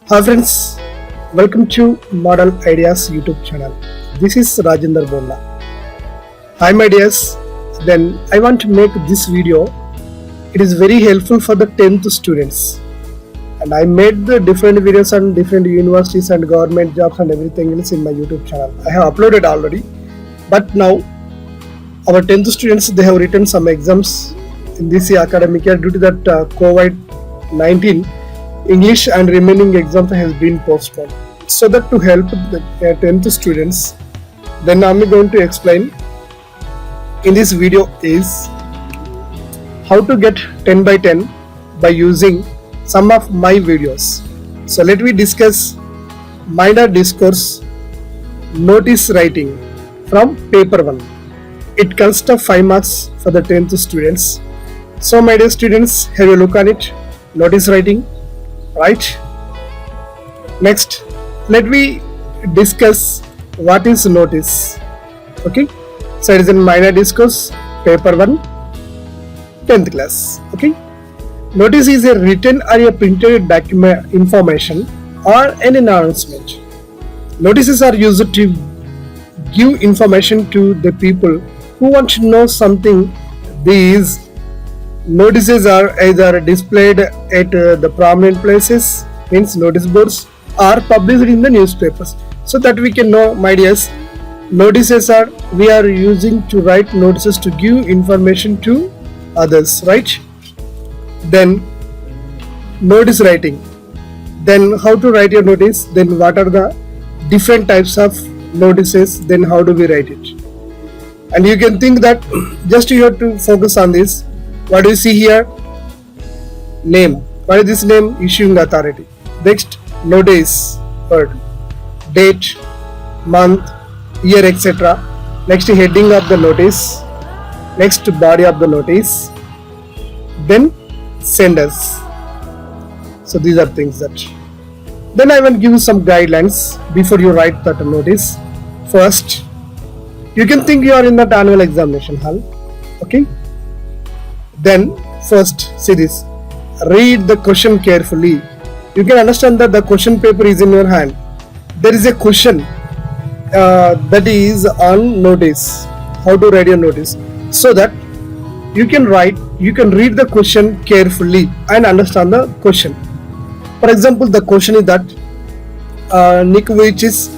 Hi friends, welcome to Model Ideas YouTube channel. This is Rajendra Bolla. Hi my dears, then I want to make this video. It is very helpful for the 10th students. And I made the different videos on different universities and government jobs and everything else in my YouTube channel. I have uploaded already. But now our 10th students, they have written some exams in this academic year due to that COVID-19. English and remaining exam has been postponed. So that to help the 10th students, then I'm going to explain in this video is how to get 10 by 10 by using some of my videos. So let me discuss minor discourse notice writing from paper 1. It consists of 5 marks for the 10th students. So my dear students, have a look on it. Notice writing. Right. Next, let me discuss what is notice. Okay. So it is in minor discourse, paper 1, 10th class. Okay. Notice is a written or a printed document information or an announcement. Notices are used to give information to the people who want to know something. These notices are either displayed at the prominent places, means notice boards, or published in the newspapers, so that we can know, my dears, notices are we are using to write notices to give information to others, right? Then notice writing. Then how to write your notice? Then what are the different types of notices? Then how do we write it? And you can think that just you have to focus on this. What do you see here? Name. What is this name? Issuing authority. Next, notice, word, date, month, year, etc. Next, heading of the notice. Next, body of the notice. Then, senders. So these are things that. Then I will give you some guidelines before you write that notice. First, you can think you are in that annual examination hall. Okay. Then first, see this, read the question carefully. You can understand that the question paper is in your hand. There is a question that is on notice, how to write your notice, so that you can read the question carefully and understand the question. For example, the question is that Nick Vujicic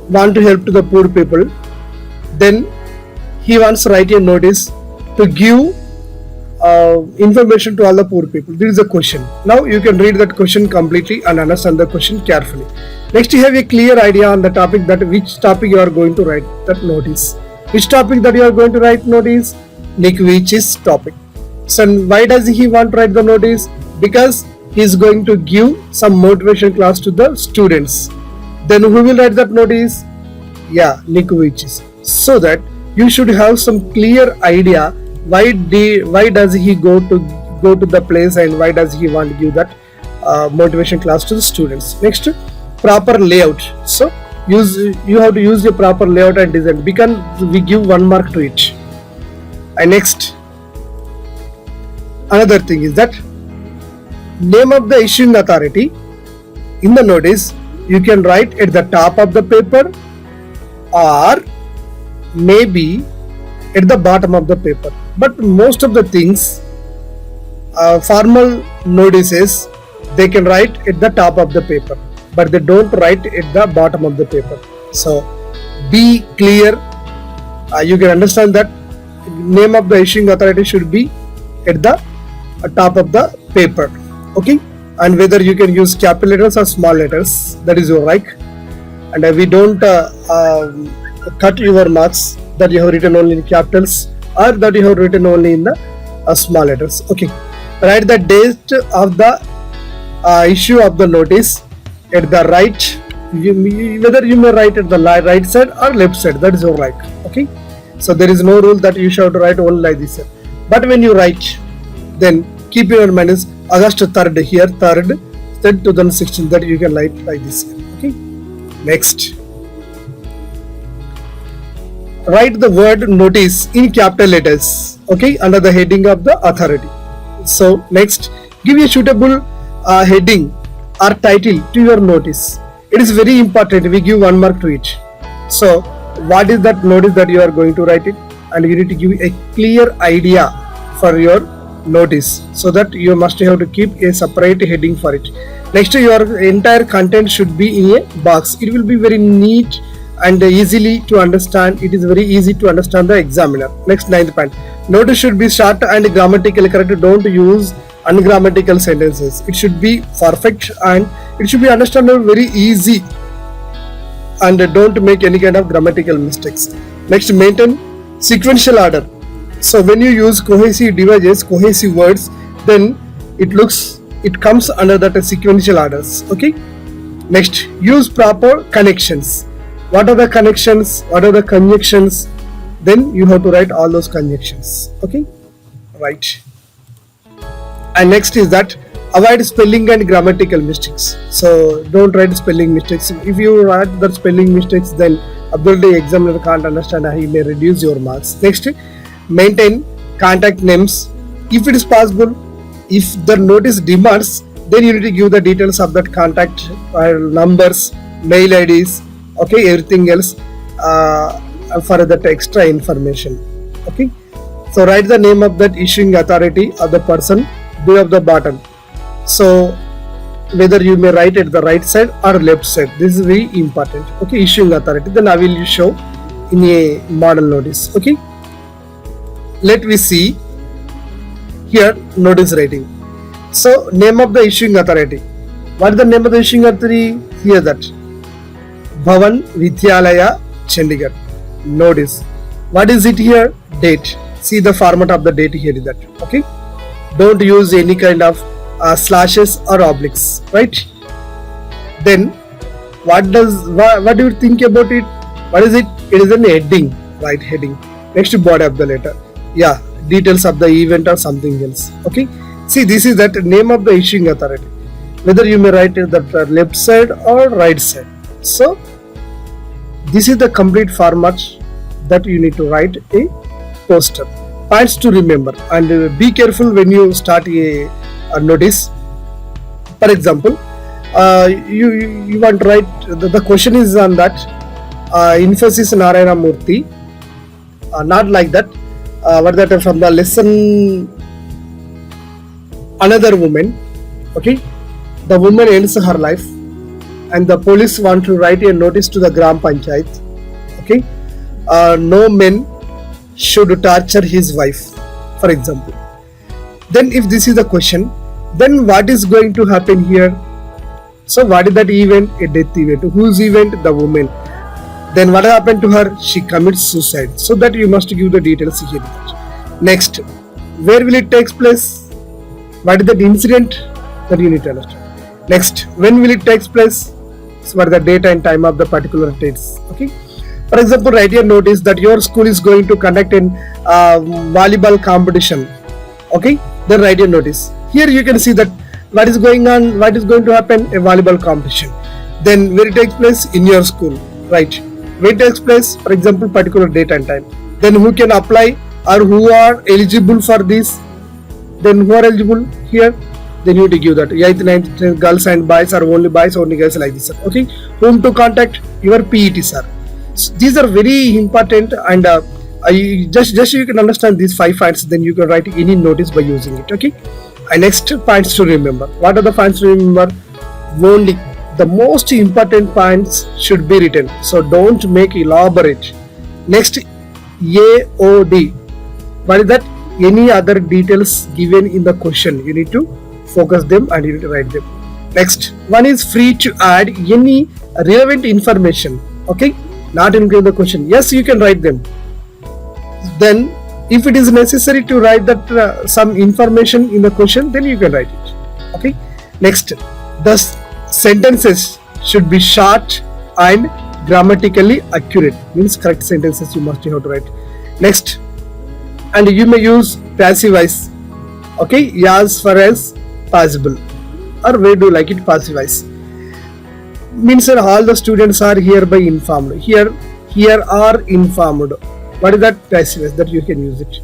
want to help to the poor people. Then he wants to write a notice to give information to all the poor people. This is a question. Now you can read that question completely and understand the question carefully. Next, you have a clear idea on the topic, that which topic you are going to write that notice. Which topic that you are going to write notice? Nick Vujicic's topic. So why does he want to write the notice? Because he is going to give some motivation class to the students. Then who will write that notice? Yeah, Nick Vujicic. So that you should have some clear idea why does he go to the place and why does he want to give that motivation class to the students. Next, proper layout. So you have to use the proper layout and design, because we give 1 mark to it. And next, another thing is that name of the issuing authority in the notice you can write at the top of the paper or maybe at the bottom of the paper. But most of the things, formal notices, they can write at the top of the paper, but they don't write at the bottom of the paper. So be clear. You can understand that name of the issuing authority should be at the top of the paper. Okay. And whether you can use capital letters or small letters, that is your right. And we don't cut your marks that you have written only in capitals or that you have written only in the small letters. Okay. Write the date of the issue of the notice at the right. Whether you may write at the right side or left side, that is your right. Okay. So there is no rule that you should write only like this. But when you write, then keep in your mind is August 3rd here, 3rd 2016, that you can write like this. Okay. Next, write the word notice in capital letters, okay, under the heading of the authority. So next, give a suitable heading or title to your notice. It is very important. We give 1 mark to it. So, what is that notice that you are going to write it? And you need to give a clear idea for your notice, so that you must have to keep a separate heading for it. Next, your entire content should be in a box. It will be very neat and easily to understand. It is very easy to understand the examiner. Next, ninth point. Notice should be short and grammatically correct. Don't use ungrammatical sentences. It should be perfect and it should be understandable, very easy, and don't make any kind of grammatical mistakes. Next, maintain sequential order. So when you use cohesive devices, cohesive words, then it comes under that sequential orders. Okay. Next, use proper connections. What are the connections? What are the conjunctions? Then you have to write all those conjunctions. Okay. Right. And next is that avoid spelling and grammatical mistakes. So don't write spelling mistakes. If you write the spelling mistakes, then absolutely examiner can't understand and he may reduce your marks. Next, maintain contact names. If it is possible, if the notice demands, then you need to give the details of that contact, numbers, mail IDs, okay, everything else for that extra information. Okay, so write the name of that issuing authority or the person below the button. So whether you may write at the right side or left side, this is very important. Okay, issuing authority, then I will show in a model notice. Okay, let me see here notice writing. So name of the issuing authority. What is the name of the issuing authority? Here that Bhavan Vidyalaya Chandigarh. Notice. What is it here? Date. See the format of the date here is that. Okay. Don't use any kind of slashes or obliques, right? Then what do you think about it? What is it? It is an heading, right? Heading. Next, body of the letter. Yeah, details of the event or something else. Okay. See, this is that name of the issuing authority. Whether you may write it the left side or right side. So this is the complete format that you need to write a poster. Points to remember, and be careful when you start a notice. For example, you want to write the question is on that Infosys Narayana Murthy, not like that. What that from the lesson another woman. Okay, the woman ends her life, and the police want to write a notice to the Gram Panchayat. Okay, no men should torture his wife, for example. Then if this is the question, then what is going to happen here? So what is that event? A death event. Whose event? The woman. Then what happened to her? She commits suicide. So that you must give the details here. Next, where will it take place? What is that incident? That you need to understand. Next, when will it take place? So what is the date and time of the particular dates? Okay. For example, write your notice that your school is going to conduct an volleyball competition. Okay, then write your notice. Here you can see that what is going on, what is going to happen, a volleyball competition. Then where it takes place? In your school, right? Where it takes place, for example, particular date and time. Then who can apply or who are eligible for this? Then who are eligible here? Then you need to give that 8th, 9th, 10th, girls and boys, or only boys, only girls, like this. Okay, whom to contact? Your PET sir. So these are very important, and just you can understand these 5 points, then you can write any notice by using it. Okay, and next points to remember. What are the points to remember? Only the most important points should be written, so don't make elaborate. Next, AOD. What is that? Any other details given in the question, you need to focus them and you need to write them. Next one is free to add any relevant information. Okay, not include the question. Yes, you can write them. Then if it is necessary to write that some information in the question, then you can write it. Okay, next, the sentences should be short and grammatically accurate, means correct sentences you must have to write. Next, and you may use passive voice. Okay, as far as possible, or where do you like it, passive voice, means that all the students are hereby informed. Here are informed. What is that? Passive voice, that you can use it.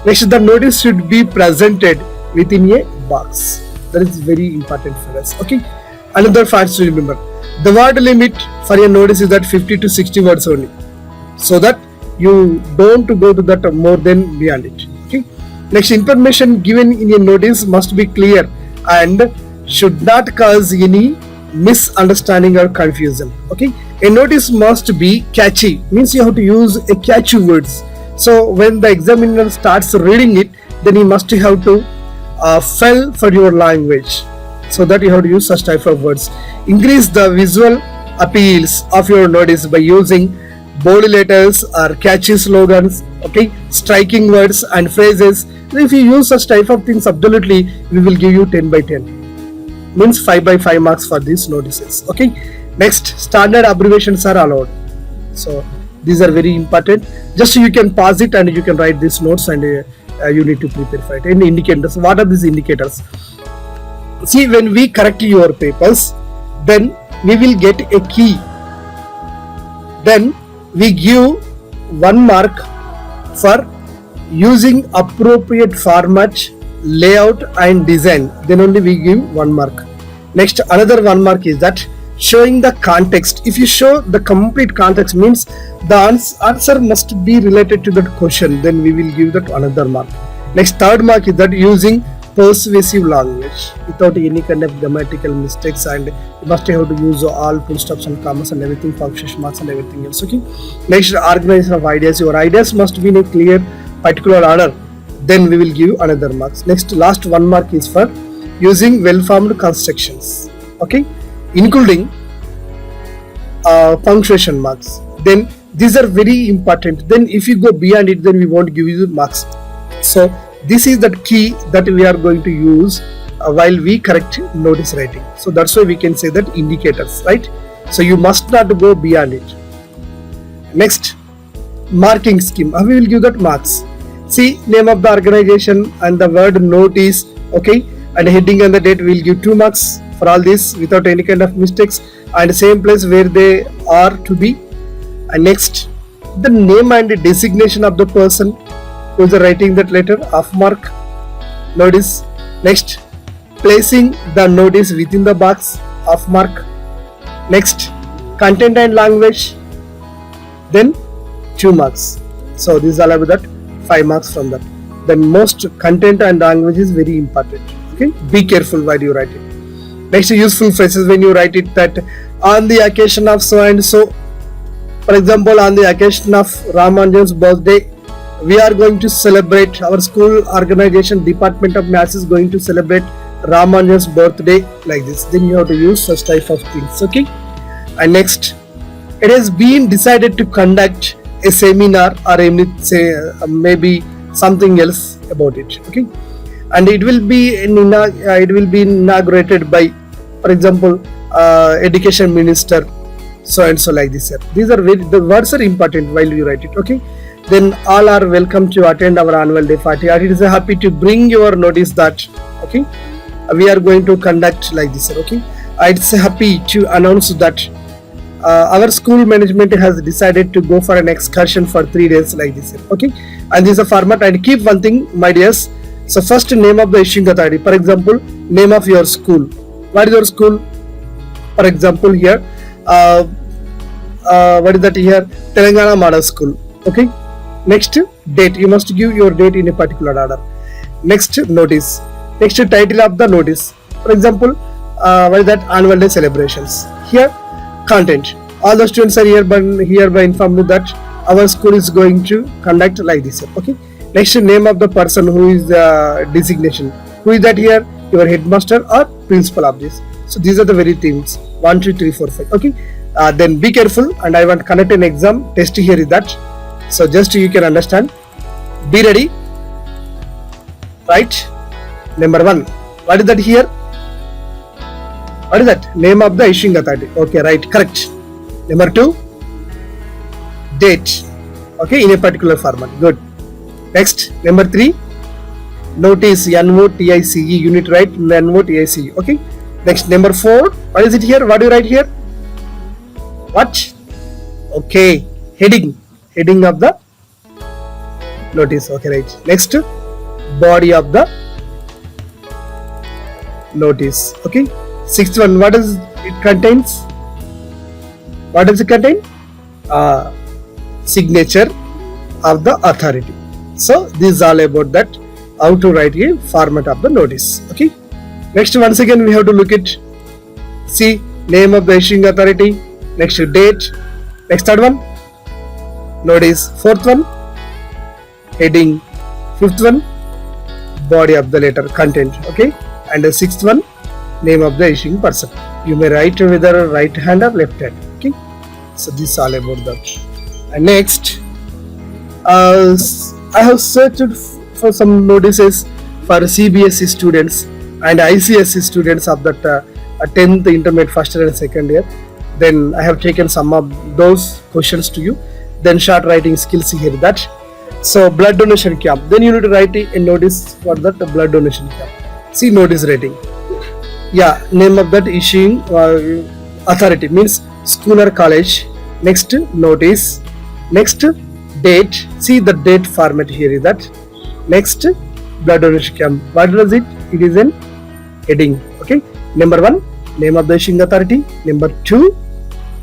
Next, the notice should be presented within a box. That is very important for us. Okay, Another fact to remember: the word limit for your notice is that 50 to 60 words only, so that you don't go to that more than beyond it. Okay. Next, information given in your notice must be clear and should not cause any misunderstanding or confusion. Okay. A notice must be catchy, means you have to use a catchy words. So when the examiner starts reading it, then he must have to fell for your language, so that you have to use such type of words. Increase the visual appeals of your notice by using bold letters or catchy slogans, okay, striking words and phrases. If you use such type of things, absolutely we will give you 10 by 10, means 5 by 5 marks for these notices. Okay. Next, standard abbreviations are allowed, so these are very important. Just so you can pause it and you can write these notes, and you need to prepare for it. And indicators, what are these indicators? See, when we correct your papers, then we will get a key, then we give 1 mark for using appropriate format, layout and design, then only we give 1 mark. Next, another 1 mark is that showing the context. If you show the complete context, means the answer must be related to that question, then we will give that another mark. Next, third mark is that using persuasive language without any kind of grammatical mistakes, and you must have to use all full stops and commas and everything, punctuation marks and everything else. Okay. Next, organization of ideas. Your ideas must be in a clear particular order, then we will give another marks. Next, last 1 mark is for using well-formed constructions, okay, including punctuation marks. Then these are very important. Then if you go beyond it, then we won't give you marks. So this is the key that we are going to use while we correct notice writing. So that's why we can say that indicators, right? So you must not go beyond it. Next, marking scheme. How we will give that marks? See, name of the organization and the word notice, okay, and heading and the date, we will give 2 marks for all this without any kind of mistakes, and same place where they are to be. And next, the name and the designation of the person who is writing that letter, half mark. Notice. Next, placing the notice within the box, half mark. Next, content and language, then 2 marks. So this is all about that, 5 marks from that. Then most content and language is very important. Okay, be careful while you write it. Next, useful phrases when you write it, that on the occasion of so and so. For example, on the occasion of Ramanujan's birthday, we are going to celebrate, our school organization Department of Maths is going to celebrate Ramanujan's birthday, like this. Then you have to use such type of things. Okay. And next, it has been decided to conduct a seminar or maybe something else about it. Okay. And it will be inaugurated by, for example, education minister, so and so, like this. These are the words are important while you write it. Okay. Then all are welcome to attend our annual day party. It is happy to bring your notice that, okay, we are going to conduct like this. Okay. It's happy to announce that our school management has decided to go for an excursion for 3 days, like this. Okay. And this is a format. And keep one thing, my dears. So first, name of the issuing authority. For example, name of your school. What is your school? For example, here, what is that here? Telangana Model School. Okay. Next, date. You must give your date in a particular order. Next, notice. Next, title of the notice. For example, what is that? Annual day celebrations. Here, content. All the students are hereby informed that our school is going to conduct like this. Okay. Next, name of the person who is the designation. Who is that here? Your headmaster or principal of this. So these are the very things. 1, 2, 3, 4, 5. Okay. Then be careful, and I want to conduct an exam. Test here is that. So just you can understand. Be ready. Right. Number 1. What is that here? What is that? Name of the issuing authority. Okay, right. Correct. Number 2. Date. Okay, in a particular format. Good. Next, number 3. Notice. NOTICE. Unit, right? NOTICE. Okay. Next, number 4. What is it here? What do you write here? What? Okay. Heading. Heading of the notice. Okay, right. Next, body of the notice. Okay. Sixth one, what does it contains? What does it contain? Signature of the authority. So this is all about that, how to write a format of the notice. Okay. Next, once again we have to look at, see, name of the issuing authority. Next, date. Next, third one, notice. Fourth one, heading. Fifth one, body of the letter, content. Okay. And the sixth one, name of the issuing person. You may write whether right hand or left hand. Okay. So this is all about that. And next, I have searched for some notices for CBSE students and ICSE students of that 10th intermediate first year and second year. Then I have taken some of those questions to you. Then short writing skills here, that. So blood donation camp. Then you need to write a notice for that blood donation camp. See, notice writing. Yeah, name of that issuing authority means school or college. Next, notice. Next, date. See the date format here is that. Next, blood donation camp. What does it? It is an heading. Okay. Number 1, name of the issuing authority. Number 2,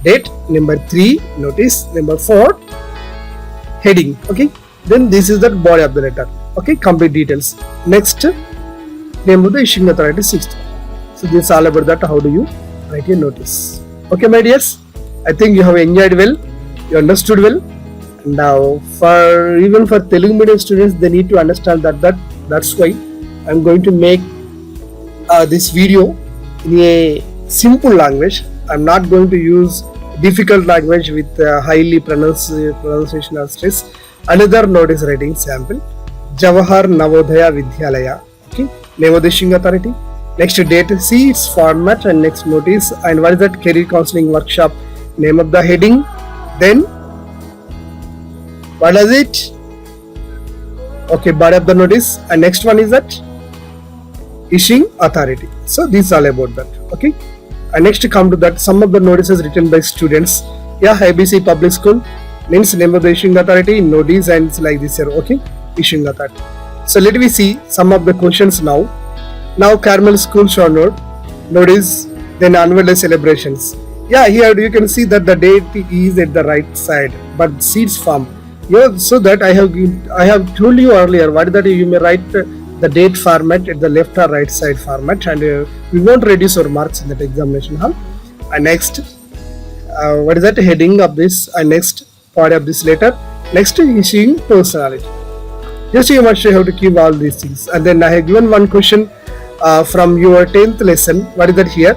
date. Number 3, notice. Number 4, heading. Okay. Then this is the body of the letter. Okay. Complete details. Next, name of the issuing authority, 6th. So this is all about that. How do you write a notice? Okay, my dears. I think you have enjoyed well. You understood well. Now, even for Telugu medium students, they need to understand that's why I'm going to make this video in a simple language. I'm not going to use difficult language with highly pronunciational stress. Another notice writing sample: Jawahar Navodaya Vidyalaya. Okay, name of the issuing authority. Next, date. See its format, and next, notice. And what is that? Career counseling workshop. Name of the heading. Then what is it? Okay, body of the notice. And next one is that issuing authority. So this is all about that. Okay. And next come to that, some of the notices written by students. Yeah, ABC Public School means name of the issuing authority, notice, and it's like this here. Okay, issuing authority. So let me see some of the questions now. Now Carmel School short note, notice, then annual day celebrations. Yeah, here you can see that the date is at the right side, but seats form. Yeah, so that I have told you earlier, what is that you may write the date format at the left or right side format, and we won't reduce our marks in that examination hall. And next, what is that heading of this? And next, part of this letter. Next, issuing personality. Just you must have to keep all these things. And then I have given one question from your 10th lesson. What is that here?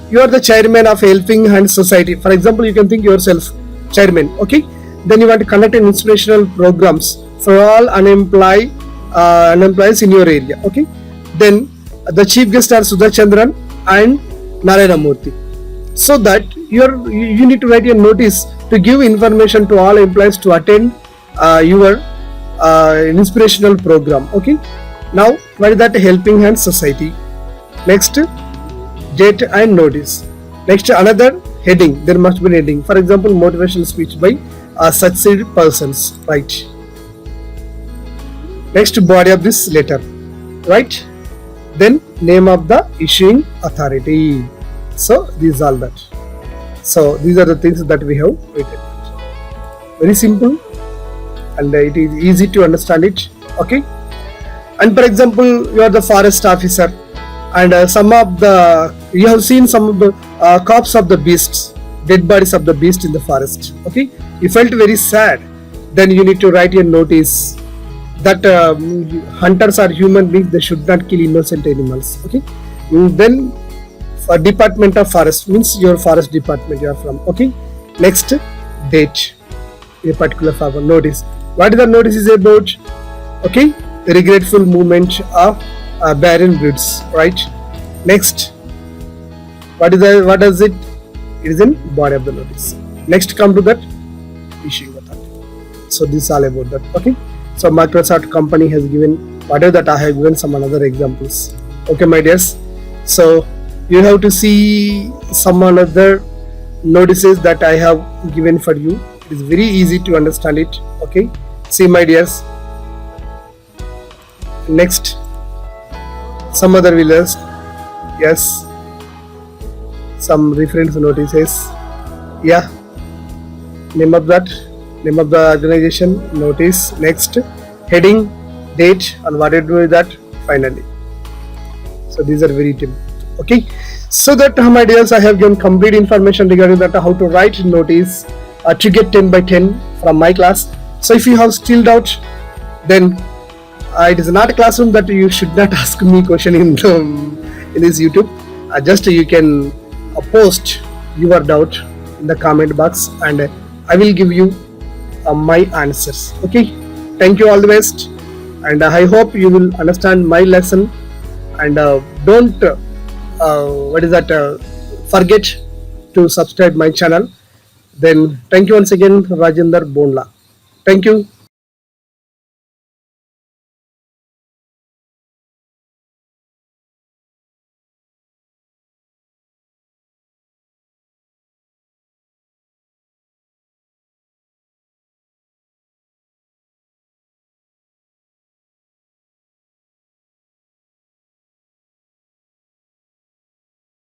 You are the chairman of Helping Hand Society. For example, you can think yourself chairman. Okay. Then you want to conduct an inspirational programs for all unemployed in your area. Okay. Then the chief guest are Sudha Chandran and Narayana Murthy. So that you need to write a notice to give information to all employees to attend your inspirational program. Okay. Now, what is that? Helping Hand Society. Next, date and notice. Next, another heading. There must be a heading. For example, motivational speech by succeed persons. Right. Next, body of this letter. Right. Then, name of the issuing authority. So, these is all that. So, these are the things that we have written. Very simple, and it is easy to understand it. Okay. And for example, you are the forest officer, and you have seen some of the corpse of the beasts, dead bodies of the beast in the forest. Okay, you felt very sad. Then you need to write a notice that hunters are human beings; they should not kill innocent animals. Okay, then for Department of Forest means your forest department you are from. Okay, next, date, a particular farmer. Notice. What is the notice is about? Okay. Regretful movement of barren breeds, right? Next, what does it? It is in body of the notice. Next, come to that issuing authority. So this is all about that. Okay. So Microsoft company has given whatever that I have given some another examples. Okay, my dears. So you have to see some another notices that I have given for you. It is very easy to understand it. Okay. See, my dears. Next, some other will ask, yes, some reference notices. Yeah, name of that, name of the organization, notice, next, heading, date, and what to do with that finally. So these are very tip. Okay, so that my dears, I have given complete information regarding that how to write notice to get 10 by 10 from my class. So if you have still doubt, then it is not a classroom that you should not ask me question in this YouTube. Just you can post your doubt in the comment box, and I will give you my answers. Okay, thank you, all the best, and I hope you will understand my lesson, and don't forget to subscribe my channel. Then thank you once again, Rajendra Bondla. Thank you.